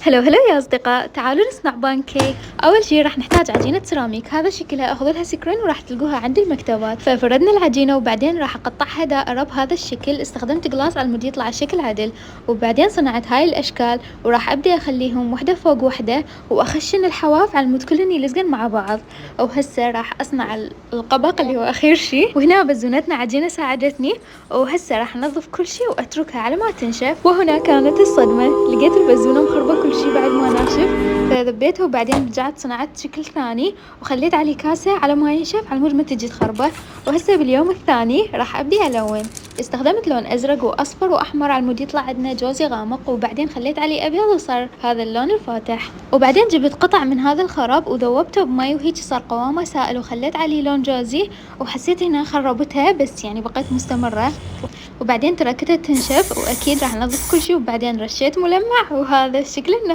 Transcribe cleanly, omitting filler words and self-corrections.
هلو هلو يا أصدقاء، تعالوا نصنع بانكيك. أول شي راح نحتاج عجينة سيراميك، هذا شكلها أخذ لها سكرين وراح تلقوها عند المكتبات. ففردنا العجينة وبعدين راح أقطعها دائرة بهذا الشكل، استخدمت قلاص على مود يطلع الشكل عدل، وبعدين صنعت هاي الأشكال وراح أبدي أخليهم وحدة فوق وحدة وأخشن الحواف على مود كلن يلزقن مع بعض. وهسه راح أصنع القبق اللي هو أخير شي، وهنا بزونتنا عجينة ساعدتني. وهسه راح أنظف كل شي وأتركها على ما تنشف. وهنا كانت الصدمة، لقيت البزونة مخربة كل شي بعد ما ناشف، فذبيته وبعدين رجعت صنعت شكل ثاني وخليت عليه كاسة على ما ينشف على مود ما تجي تخربه. وهسه باليوم الثاني راح أبدي ألون، استخدمت لون أزرق وأصفر وأحمر على مود يطلع عندنا جوزي غامق، وبعدين خليت عليه أبيض وصار هذا اللون الفاتح. وبعدين جبت قطع من هذا الخراب وذوبته بمي وهيك صار قوامه سائل، وخليت عليه لون جوزي، وحسيت هنا خربتها بس يعني بقيت مستمرة. وبعدين تركتها تنشف، وأكيد راح ننظف كل شي وبعدين رشيت ملمع، وهذا الشكل